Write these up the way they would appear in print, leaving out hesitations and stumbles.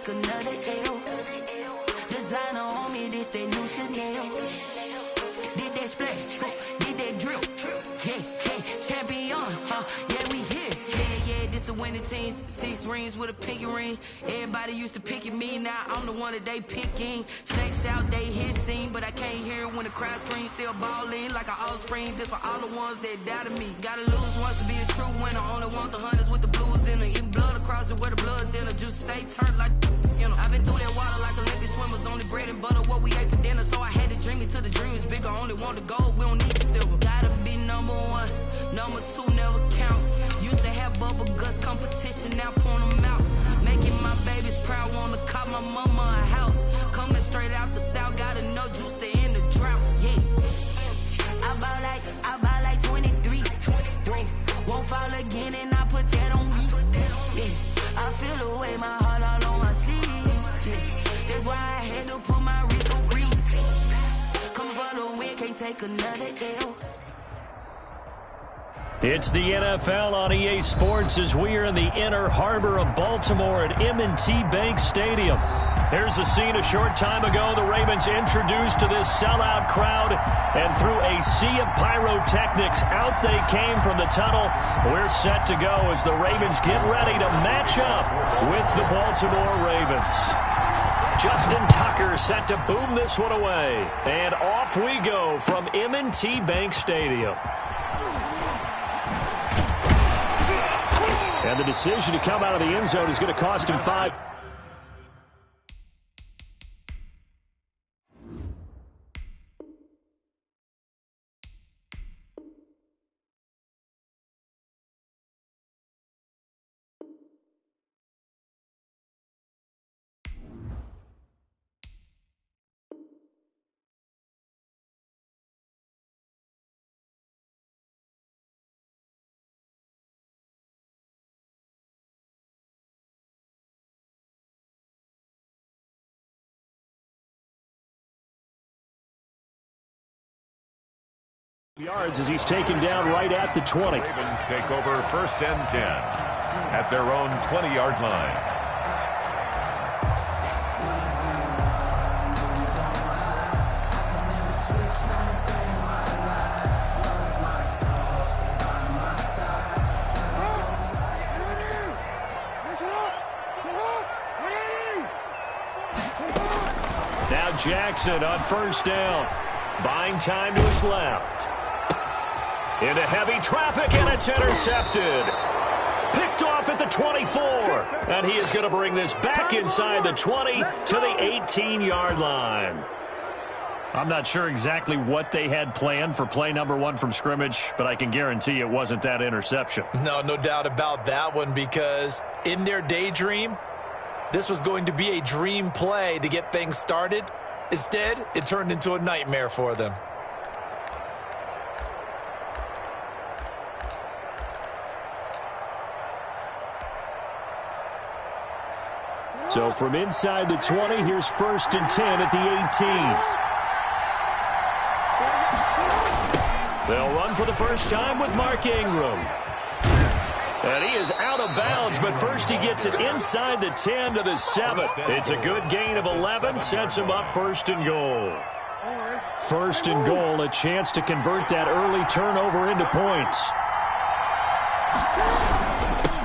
take another L. Designer on me, this that new Chanel. Did that splash, did that drip. Yeah, champion, yeah, we here. Yeah, this the winning team. 6 rings with a pinky ring. Everybody used to pick at me, now I'm the one that they picking. Snakes out, they hit scene, but I can't hear it when the crowd screams. Still ballin' like an offspring. This for all the ones that doubted me. Gotta lose once to be a true winner. Only want the hunters with the blues in it. Even blood across it where the blood thinner. Just stay turned like, you know. I've been through that water like Olympic swimmers. Only bread and butter, what we ate for dinner. So I had to dream it till the dream is bigger. Only want the gold, we don't need the silver. Gotta be number 1, number 2 never count. Used to have bubble guts competition, now point them out. Making my babies proud, wanna cop my mama a house. Coming straight out the south, got enough juice to end the drought. Yeah, I buy like 23. Whoa, won't fall again, and I put that on me. Yeah, I feel the way, my heart all on my sleeve. Yeah, that's why I had to put my wrist on freeze. Coming for the win, can't take another L. It's the NFL on EA Sports as we are in the inner harbor of Baltimore at M&T Bank Stadium. Here's the scene a short time ago. The Ravens introduced to this sellout crowd, and through a sea of pyrotechnics, out they came from the tunnel. We're set to go as the Ravens get ready to match up with the Baltimore Ravens. Justin Tucker set to boom this one away. And off we go from M&T Bank Stadium. And the decision to come out of the end zone is going to cost him 5. Yards as he's taken down right at the 20. Ravens take over 1st and 10 at their own 20-yard line. Now Jackson on 1st down. Buying time to his left. Into heavy traffic, and it's intercepted. Picked off at the 24. And he is going to bring this back inside the 20 to the 18-yard line. I'm not sure exactly what they had planned for play number 1 from scrimmage, but I can guarantee it wasn't that interception. No doubt about that one, because in their daydream, this was going to be a dream play to get things started. Instead, it turned into a nightmare for them. So from inside the 20, here's 1st and 10 at the 18. They'll run for the first time with Mark Ingram. And he is out of bounds, but first he gets it inside the 10 to the 7. It's a good gain of 11, sets him up 1st and goal. 1st and goal, a chance to convert that early turnover into points.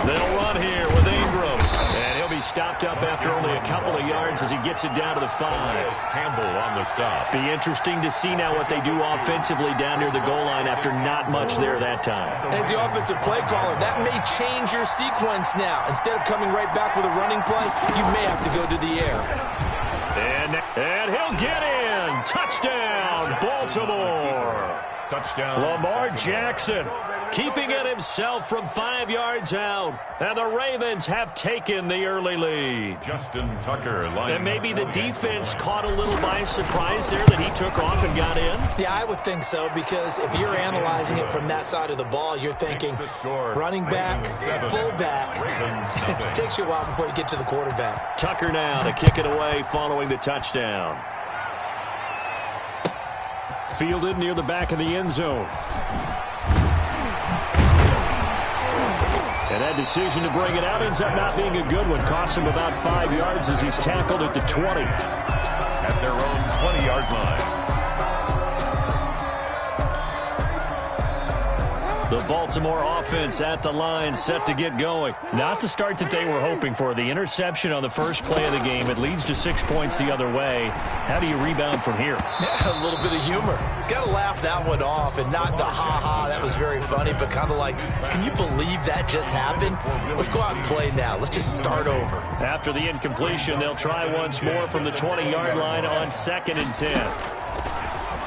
They'll run here with Ingram. And he'll be stopped up after only a couple of yards as he gets it down to the 5. Campbell on the stop. Be interesting to see now what they do offensively down near the goal line after not much there that time. As the offensive play caller, that may change your sequence now. Instead of coming right back with a running play, you may have to go to the air. And he'll get in. Touchdown, Baltimore. Touchdown. Lamar Jackson keeping it himself from 5 yards out. And the Ravens have taken the early lead. Justin Tucker. And maybe the defense caught a little by surprise there that he took off and got in. Yeah, I would think so, because if you're analyzing it from that side of the ball, you're thinking running back, fullback. It takes you a while before you get to the quarterback. Tucker now to kick it away following the touchdown. Fielded near the back of the end zone. And that decision to bring it out ends up not being a good one. Cost him about 5 yards as he's tackled at the 20. At their own 20-yard line. The Baltimore offense at the line, set to get going. Not the start that they were hoping for. The interception on the first play of the game. It leads to 6 points the other way. How do you rebound from here? Yeah, a little bit of humor. Got to laugh that one off and not the ha-ha. That was very funny, but kind of like, can you believe that just happened? Let's go out and play now. Let's just start over. After the incompletion, they'll try once more from the 20-yard line on 2nd and 10.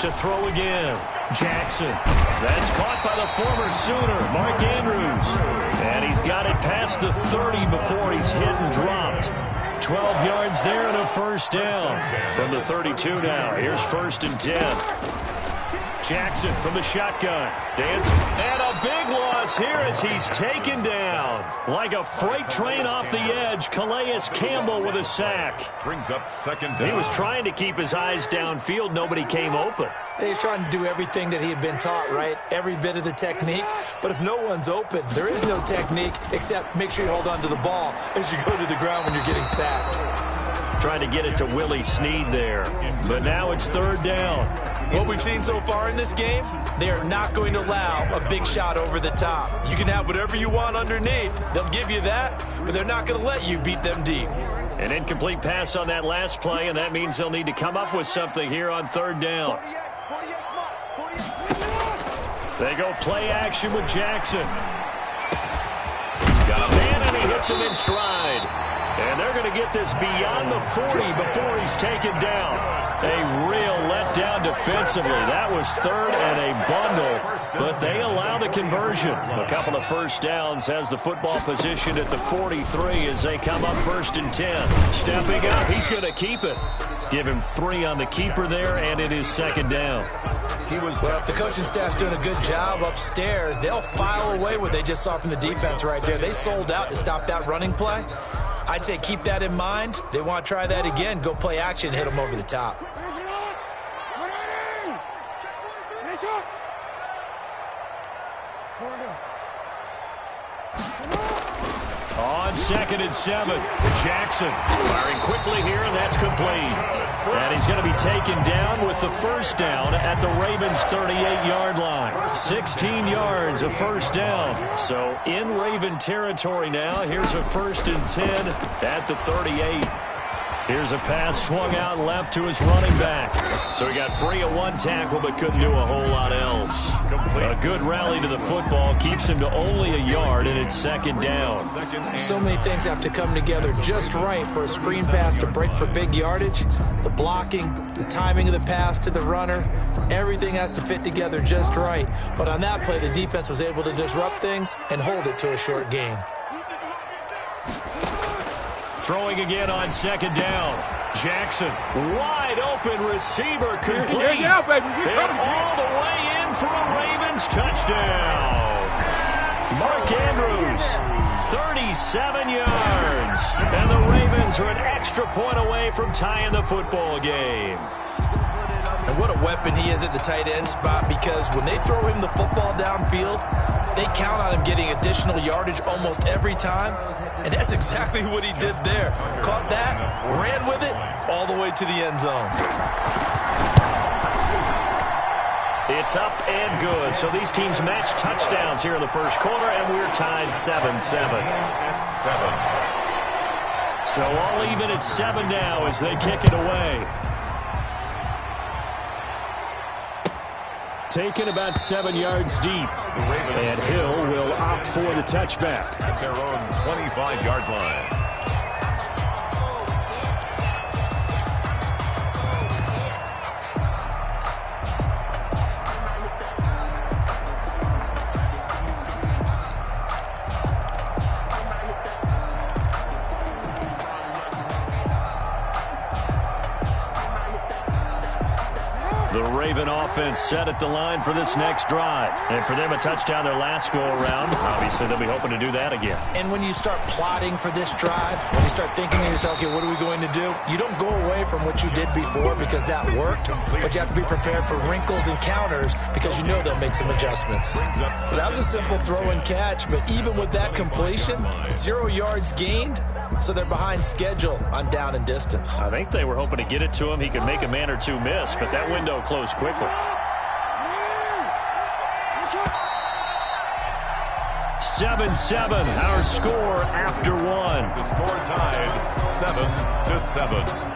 To throw again. Jackson. That's caught by the former Sooner, Mark Andrews. And he's got it past the 30 before he's hit and dropped. 12 yards there and a first down. From the 32 now. Here's 1st and 10. Jackson from the shotgun. Dancing. And a big loss here as he's taken down. Like a freight train off the edge, Calais Campbell with a sack. Brings up 2nd down. He was trying to keep his eyes downfield. Nobody came open. He's trying to do everything that he had been taught, right? Every bit of the technique. But if no one's open, there is no technique except make sure you hold on to the ball as you go to the ground when you're getting sacked. Trying to get it to Willie Snead there. But now it's 3rd down. What we've seen so far in this game, they are not going to allow a big shot over the top. You can have whatever you want underneath. They'll give you that, but they're not going to let you beat them deep. An incomplete pass on that last play, and that means they'll need to come up with something here on 3rd down. They go play action with Jackson. Got a man, and he hits him in stride. And they're going to get this beyond the 40 before he's taken down. A real letdown defensively. That was 3rd and a bundle, but they allow the conversion. A couple of first downs, has the football position at the 43 as they come up 1st and 10. Stepping up, he's going to keep it. Give him 3 on the keeper there, and it is 2nd down. Well, if the coaching staff's doing a good job upstairs, they'll file away what they just saw from the defense right there. They sold out to stop that running play. I'd say keep that in mind. They want to try that again. Go play action, hit them over the top. On 2nd and 7, Jackson firing quickly here, and that's complete. And he's going to be taken down with the first down at the Ravens' 38-yard line. 16 yards, a first down. So in Raven territory now. Here's a 1st and 10 at the 38. Here's a pass swung out left to his running back. So he got free of one tackle but couldn't do a whole lot else. A good rally to the football keeps him to only a yard, and it's 2nd down. So many things have to come together just right for a screen pass to break for big yardage. The blocking, the timing of the pass to the runner, everything has to fit together just right. But on that play, the defense was able to disrupt things and hold it to a short gain. Throwing again on 2nd down. Jackson, wide open receiver, complete. Yeah, baby. And all the way in for a Ravens touchdown. Mark Andrews, 37 yards. And the Ravens are an extra point away from tying the football game. And what a weapon he is at the tight end spot, because when they throw him the football downfield, they count on him getting additional yardage almost every time. And that's exactly what he did there. Caught that, ran with it, all the way to the end zone. It's up and good. So these teams match touchdowns here in the first quarter, and we're tied 7-7. So all even at 7 now as they kick it away. Taken about 7 yards deep. And Hill will opt for the touchback. At their own 25-yard line. The Raven offense set at the line for this next drive. And for them, a touchdown their last go-around. Obviously, they'll be hoping to do that again. And when you start plotting for this drive, when you start thinking to yourself, okay, what are we going to do? You don't go away from what you did before because that worked, but you have to be prepared for wrinkles and counters because you know they'll make some adjustments. So that was a simple throw and catch, but even with that completion, 0 yards gained, so they're behind schedule on down and distance. I think they were hoping to get it to him. He could make a man or two miss, but that window closed quickly. 7-7, our score after one. The score tied 7-7.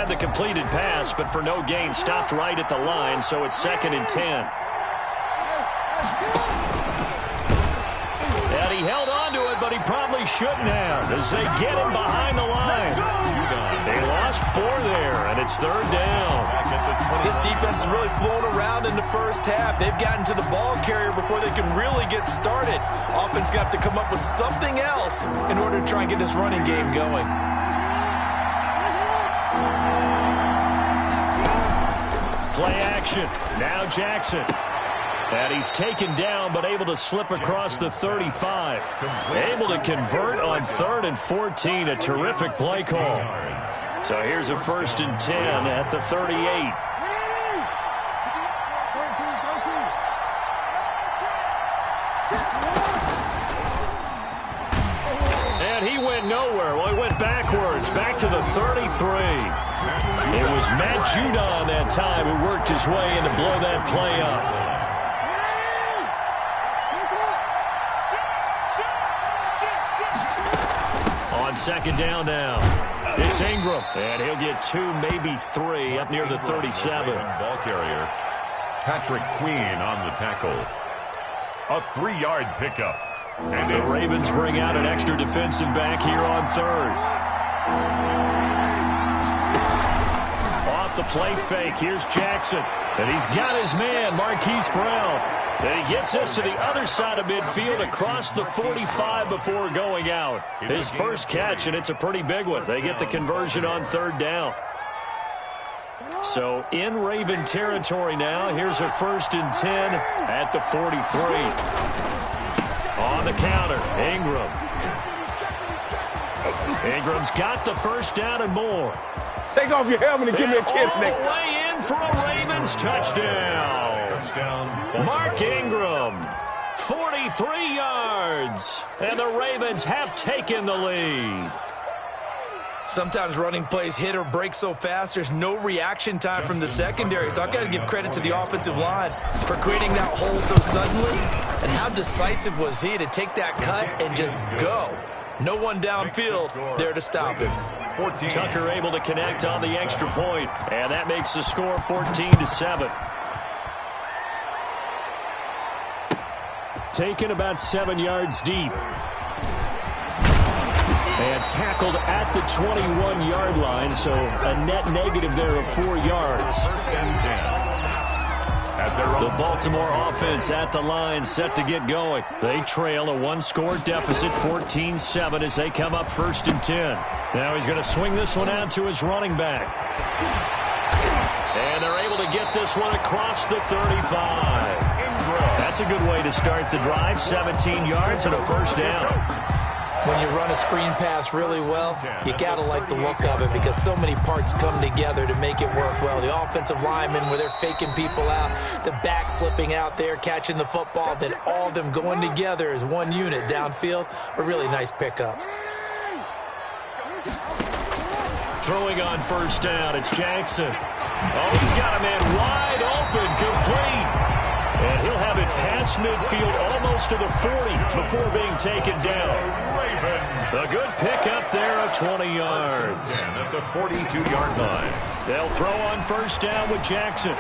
The completed pass, but for no gain, stopped right at the line, so it's 2nd and 10. And he held on to it, but he probably shouldn't have as they get him behind the line. They lost 4 there, and it's 3rd down. This defense is really flown around in the first half. They've gotten to the ball carrier before they can really get started. Offense going to have to come up with something else in order to try and get this running game going. Play action. Now Jackson. And he's taken down, but able to slip across the 35. Able to convert on 3rd and 14. A terrific play call. So here's a 1st and 10 at the 38. And he went nowhere. Well, he went backwards. Back to the 33. It was Matt Judon that time who worked his way in to blow that play up. On 2nd down now, it's Ingram, and he'll get 2, maybe 3 up near the 37. Ball carrier, Patrick Queen on the tackle. A 3-yard pickup. And the Ravens bring out an extra defensive back here on 3rd. The play fake. Here's Jackson. And he's got his man, Marquise Brown. And he gets us to the other side of midfield across the 45 before going out. His first catch, and it's a pretty big one. They get the conversion on 3rd down. So in Raven territory now. Here's a 1st and 10 at the 43. On the counter, Ingram. Ingram's got the 1st down and more. Take off your helmet and give me a kiss next time. All the way in for a Ravens touchdown. Mark Ingram, 43 yards. And the Ravens have taken the lead. Sometimes running plays hit or break so fast, there's no reaction time from the secondary. So I've got to give credit to the offensive line for creating that hole so suddenly. And how decisive was he to take that cut and just go? No one downfield there to stop him. Tucker able to connect on the extra point, and that makes the score 14-7. Taken about 7 yards deep. And tackled at the 21-yard line, so a net negative there of 4 yards. 1st and 10. The Baltimore offense at the line, set to get going. They trail a 1-score deficit, 14-7, as they come up 1st and 10. Now he's going to swing this one out to his running back. And they're able to get this one across the 35. That's a good way to start the drive, 17 yards and a 1st down. When you run a screen pass really well, you got to like the look of it because so many parts come together to make it work well. The offensive linemen, where they're faking people out, the back slipping out there, catching the football, then all of them going together as one unit downfield. A really nice pickup. Throwing on 1st down, it's Jackson. Oh, he's got a man wide open, complete. And he'll have it past midfield almost to the 40 before being taken down. A good pickup there of 20 yards. At the 42-yard line. They'll throw on 1st down with Jackson.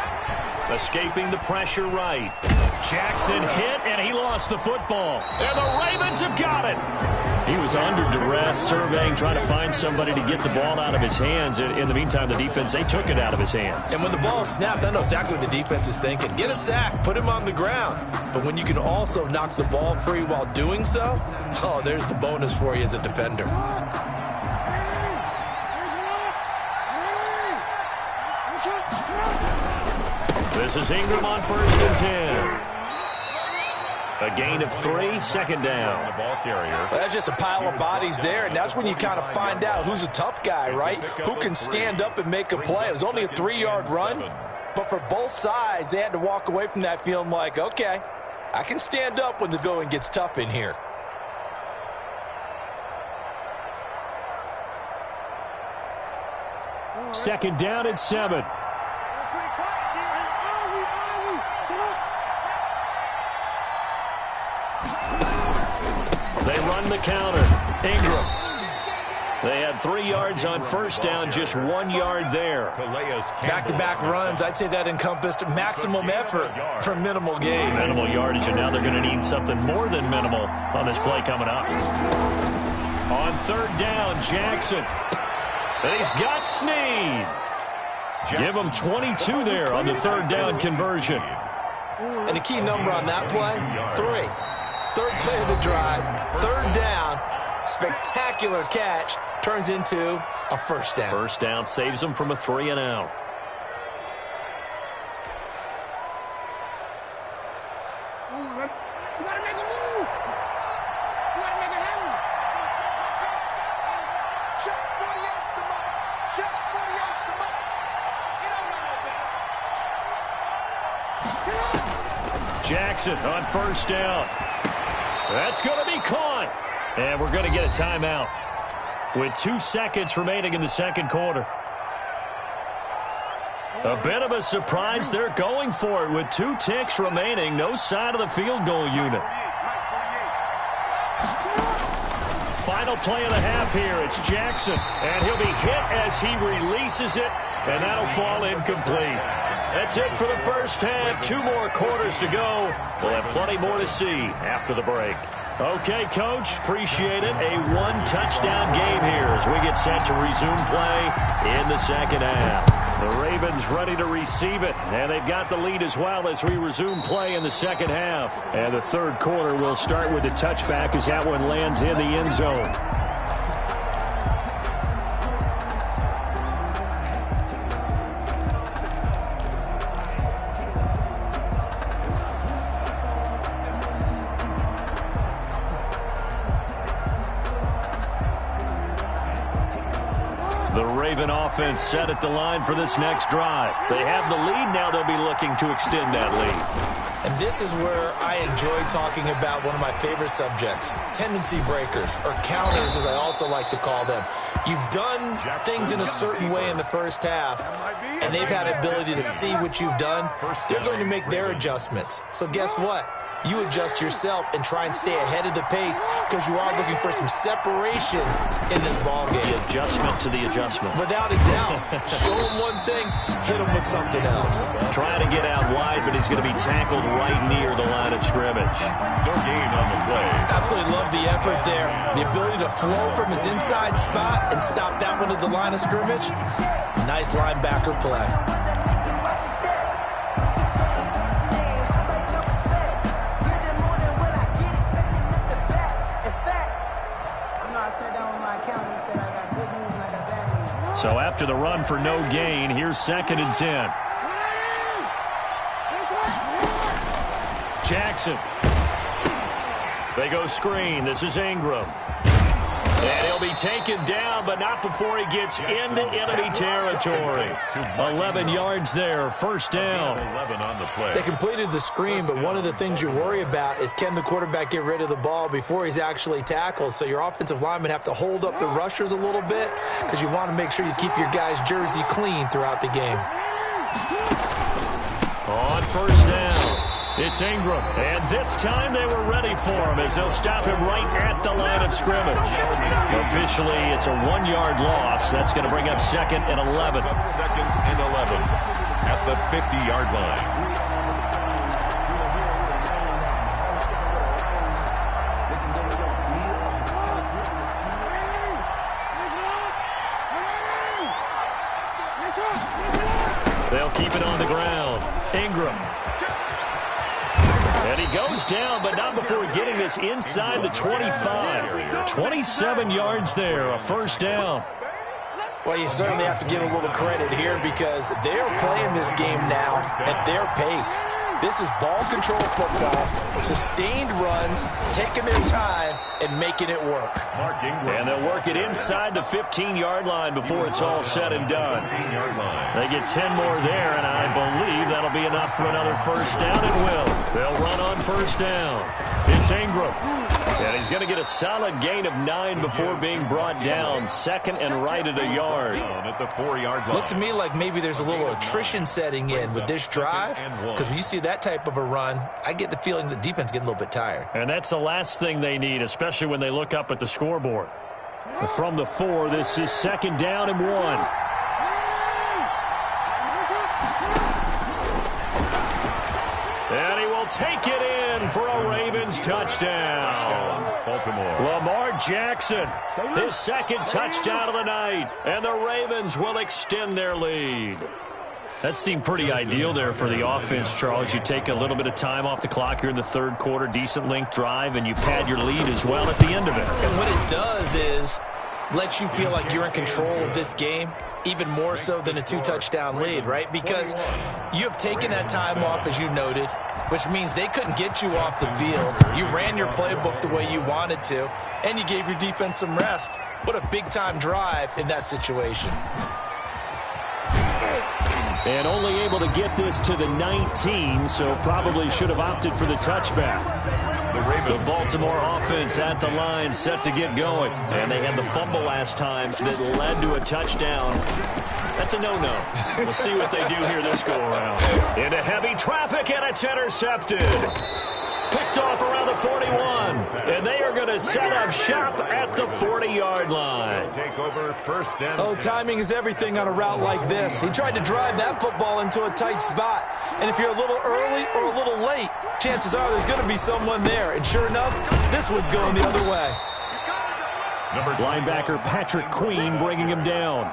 Escaping the pressure right. Jackson hit, and he lost the football. And the Ravens have got it. He was under duress, surveying, trying to find somebody to get the ball out of his hands. In the meantime, the defense, they took it out of his hands. And when the ball snapped, I know exactly what the defense is thinking. Get a sack, put him on the ground. But when you can also knock the ball free while doing so, oh, there's the bonus for you as a defender. This is Ingram on 1st and 10. A gain of 3, second down. The ball carrier. Well, that's just a pile of bodies there, and that's when you kind of find out who's a tough guy, right? Who can stand up and make a play. It was only a 3-yard run, but for both sides, they had to walk away from that feeling like, okay, I can stand up when the going gets tough in here. Second down at 7. They run the counter. Ingram. They had 3 yards on 1st down, just 1 yard there. Back-to-back runs, I'd say that encompassed maximum effort for minimal gain. Minimal yardage, and now they're going to need something more than minimal on this play coming up. On 3rd down, Jackson. And he's got Snead. Give him 22 there on the 3rd down conversion. And the key number on that play, 3. 3rd play of the drive, 3rd down, spectacular catch, turns into a 1st down. 1st down saves them from a 3 and out. You gotta make a move. You gotta make it happen. Check 48 the mark. Check 48 the mark. Jackson on 1st down. That's going to be caught. And we're going to get a timeout with 2 seconds remaining in the 2nd quarter. A bit of a surprise. They're going for it with 2 ticks remaining. No sign of the field goal unit. Final play of the half here. It's Jackson. And he'll be hit as he releases it. And that'll fall incomplete. That's it for the 1st half. 2 more quarters to go. We'll have plenty more to see after the break. Okay, Coach, appreciate it. A 1-touchdown game here as we get set to resume play in the 2nd half. The Ravens ready to receive it, and they've got the lead as well as we resume play in the 2nd half. And the 3rd quarter will start with the touchback as that one lands in the end zone. The Raven offense set at the line for this next drive. They have the lead. Now they'll be looking to extend that lead. And this is where I enjoy talking about one of my favorite subjects, tendency breakers, or counters as I also like to call them. You've done things in a certain way in the 1st half, and they've had ability to see what you've done. They're going to make their adjustments. So guess what? You adjust yourself and try and stay ahead of the pace because you are looking for some separation in this ball game. The adjustment to the adjustment. Without a doubt. Show him one thing, hit him with something else. Trying to get out wide, but he's going to be tackled right near the line of scrimmage. No gain on the play. Absolutely love the effort there. The ability to flow from his inside spot and stop that one at the line of scrimmage. Nice linebacker play. So after the run for no gain, here's 2nd and 10. Jackson. They go screen. This is Ingram. And he'll be taken down, but not before he gets into enemy territory. 11 yards there, 1st down. 11 on the play. They completed the screen, but one of the things you worry about is can the quarterback get rid of the ball before he's actually tackled. So your offensive linemen have to hold up the rushers a little bit because you want to make sure you keep your guys' jersey clean throughout the game. On 1st down, it's Ingram. And this time they were ready for him as they'll stop him right at the line of scrimmage. Officially, it's a 1-yard loss. That's going to bring up 2nd and 11. 2nd and 11 at the 50-yard line. keep it on the ground. Ingram. And he goes down, but not before getting this inside the 25. 27 yards there, a first down. Well, you certainly have to give a little credit here because they're playing this game now at their pace. This is ball control football, sustained runs, taking their time, and making it work. And they'll work it inside the 15-yard line before it's all said and done. They get 10 more there, and I believe that'll be enough for another first down. It will. They'll run on first down. It's Ingram. And he's going to get a solid gain of 9 before being brought down. Second and right at a yard. At the 4-yard line. Looks to me like maybe there's a little attrition setting in with this drive, because when you see that type of a run, I get the feeling the defense getting a little bit tired. And that's the last thing they need, especially when they look up at the scoreboard. From the 4, this is second down and 1. And he will take it in for a Ravens touchdown. Baltimore. Lamar Jackson, his second touchdown of the night. And the Ravens will extend their lead. That seemed pretty ideal there for the offense, Charles. You take a little bit of time off the clock here in the third quarter, decent length drive, and you pad your lead as well at the end of it. And what it does is let you feel like you're in control of this game, even more so than a 2-touchdown lead, right? Because you have taken that time off, as you noted, which means they couldn't get you off the field. You ran your playbook the way you wanted to, and you gave your defense some rest. What a big-time drive in that situation. And only able to get this to the 19, so probably should have opted for the touchback. The Baltimore offense at the line, set to get going. And they had the fumble last time that led to a touchdown. That's a no-no. We'll see what they do here this go-around. Into heavy traffic, and it's intercepted. Picked off around the 41. And they are going to set up shop at the 40-yard line. Take over first down. Oh, timing is everything on a route like this. He tried to drive that football into a tight spot. And if you're a little early or a little late, chances are there's going to be someone there. And sure enough, this one's going the other way. Linebacker Patrick Queen bringing him down.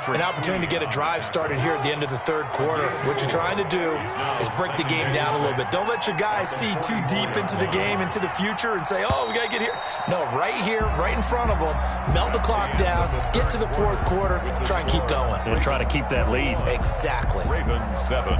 An opportunity to get a drive started here at the end of the third quarter. What you're trying to do is break the game down a little bit. Don't let your guys see too deep into the game, into the future, and say, oh, we got to get here. No, right here, right in front of them, melt the clock down, get to the fourth quarter, try and keep going. And try to keep that lead. Exactly. Ravens 7.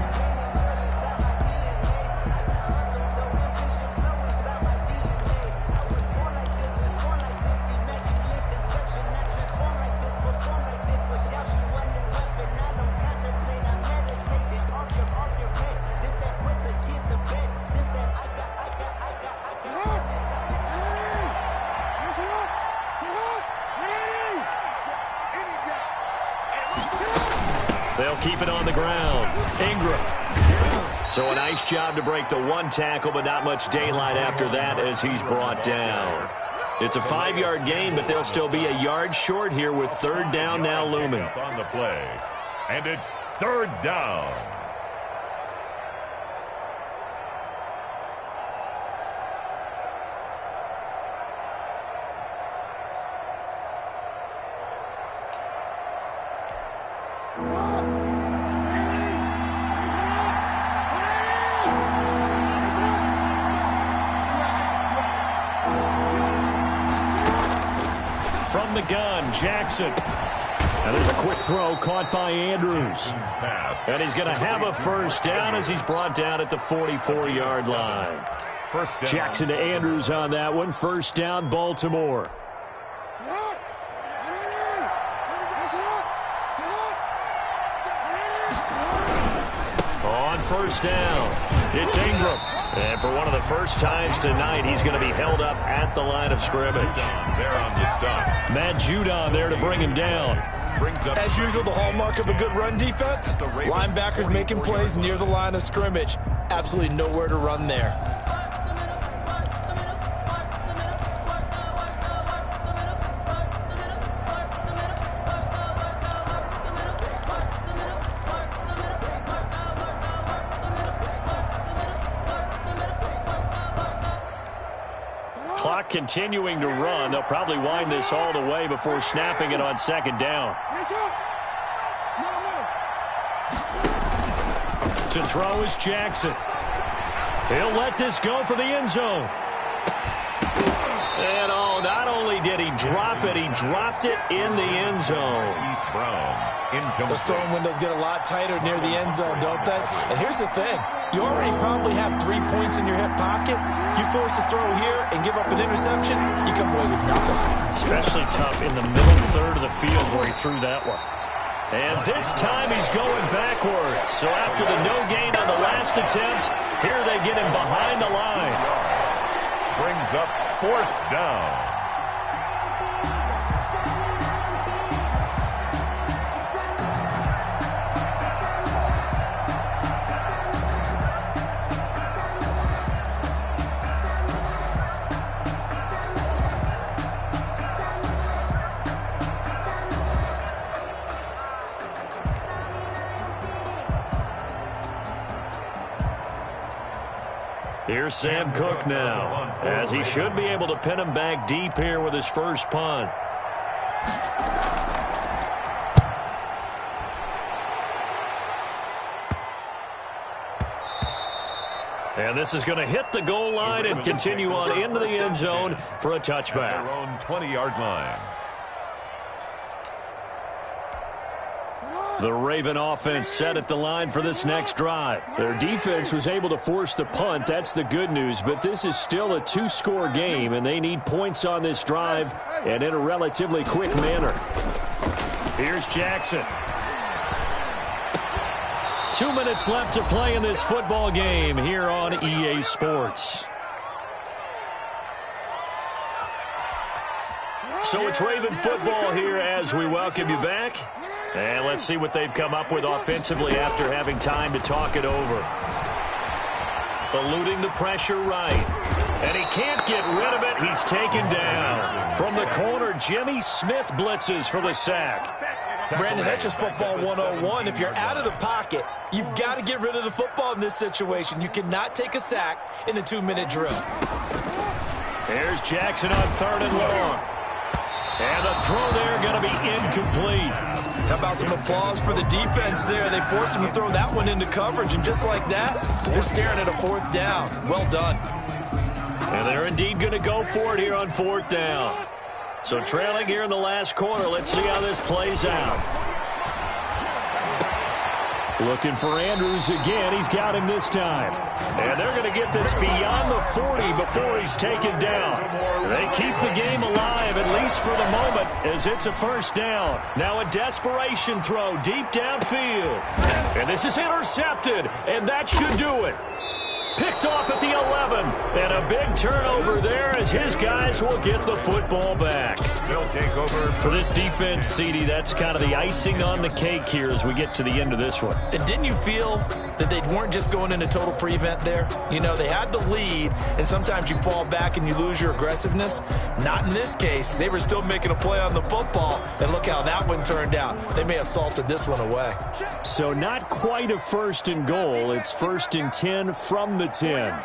They'll keep it on the ground. Ingram. So a nice job to break the one tackle, but not much daylight after that as he's brought down. It's a 5-yard gain, but they'll still be a yard short here with third down now looming. On the play. And it's third down. From the gun, Jackson. And there's a quick throw caught by Andrews. And he's going to have a first down as he's brought down at the 44-yard line. First down. Jackson to Andrews on that one. First down, Baltimore. On first down, it's Ingram. And for one of the first times tonight, he's going to be held up at the line of scrimmage. There on the stop. Matt Judon there to bring him down. As usual, the hallmark of a good run defense, linebackers making plays near the line of scrimmage. Absolutely nowhere to run there. Clock continuing to run. They'll probably wind this all the way before snapping it on second down. To throw is Jackson. He'll let this go for the end zone. And not only did he drop it, he dropped it in the end zone. East Brown, incomplete. Those throwing windows get a lot tighter near the end zone, don't they? And here's the thing. You already probably have 3 points in your hip pocket. You force a throw here and give up an interception, you come away with nothing. Especially tough in the middle third of the field where he threw that one. And this time he's going backwards. So after the no gain on the last attempt, here they get him behind the line. Brings up 4th down. Here's Sam Cook now, as he should be able to pin him back deep here with his first punt. And this is going to hit the goal line and continue on into the end zone for a touchback. Their own 20-yard line. The Raven offense set at the line for this next drive. Their defense was able to force the punt. That's the good news. But this is still a 2-score game, and they need points on this drive and in a relatively quick manner. Here's Jackson. 2 minutes left to play in this football game here on EA Sports. So it's Raven football here as we welcome you back. And let's see what they've come up with offensively after having time to talk it over. Eluding the pressure right. And he can't get rid of it. He's taken down. From the corner, Jimmy Smith blitzes for the sack. Brandon, that's just football 101. If you're out of the pocket, you've got to get rid of the football in this situation. You cannot take a sack in a 2-minute drill. There's Jackson on 3rd and long. And the throw there going to be incomplete. How about some applause for the defense there? They forced him to throw that one into coverage, and just like that, they're staring at a 4th down. Well done. And they're indeed going to go for it here on 4th down. So trailing here in the last quarter, let's see how this plays out. Looking for Andrews again. He's got him this time. And they're going to get this beyond the 40 before he's taken down. They keep the game alive, at least for the moment, as it's a 1st down. Now a desperation throw deep downfield. And this is intercepted, and that should do it. Picked off at the 11. And a big turnover there as his guys will get the football back. They'll take over. For this defense, CD, that's kind of the icing on the cake here as we get to the end of this one. And didn't you feel that they weren't just going into total prevent there? You know, they had the lead, and sometimes you fall back and you lose your aggressiveness. Not in this case. They were still making a play on the football, and look how that one turned out. They may have salted this one away. So not quite a 1st and goal. It's 1st and 10 from the 10.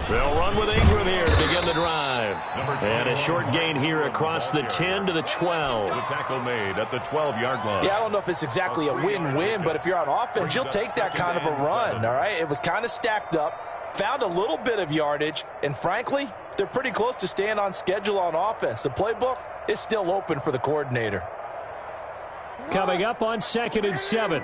They'll run with Ingram here to begin the drive. And a short gain here across the 10 to the 12. The tackle made at the 12-yard line. Yeah, I don't know if it's exactly a win-win, but if you're on offense, you'll take that kind of a run, all right? It was kind of stacked up, found a little bit of yardage, and frankly, they're pretty close to staying on schedule on offense. The playbook is still open for the coordinator. Coming up on 2nd and 7.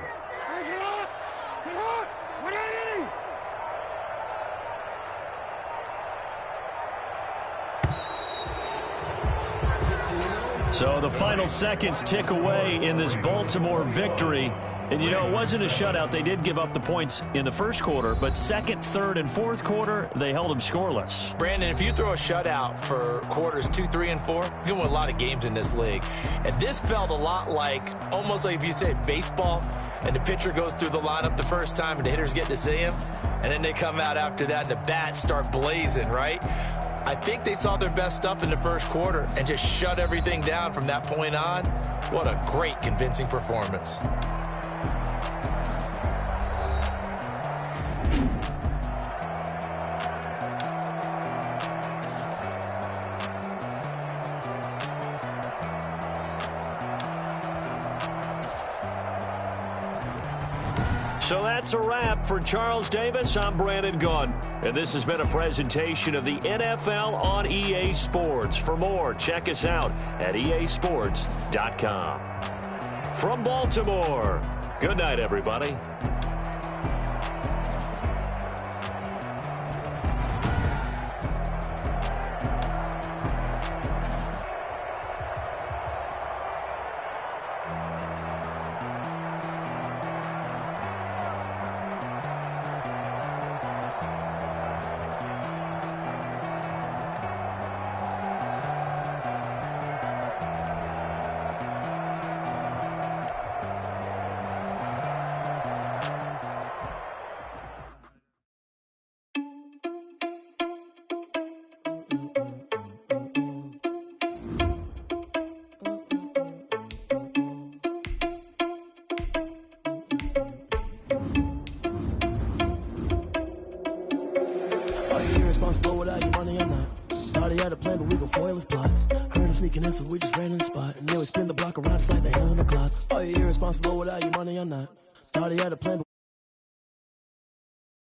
So the final seconds tick away in this Baltimore victory. And, you know, it wasn't a shutout. They did give up the points in the 1st quarter, but 2nd, 3rd, and 4th quarter, they held them scoreless. Brandon, if you throw a shutout for quarters 2, 3, and 4, you win a lot of games in this league. And this felt a lot like, almost like if you say baseball, and the pitcher goes through the lineup the first time and the hitters get to see him, and then they come out after that and the bats start blazing, right? I think they saw their best stuff in the 1st quarter and just shut everything down from that point on. What a great, convincing performance. So that's a wrap. For Charles Davis, I'm Brandon Gunn. And this has been a presentation of the NFL on EA Sports. For more, check us out at easports.com. From Baltimore, good night, everybody. Irresponsible without your money or not. Thought he had a plan, but we gon' foil his plot. Heard him sneaking in, so we just ran in the spot. And then we spin the block around just like the hell on the clock. Are you irresponsible without your money or not? Thought he had a plan, but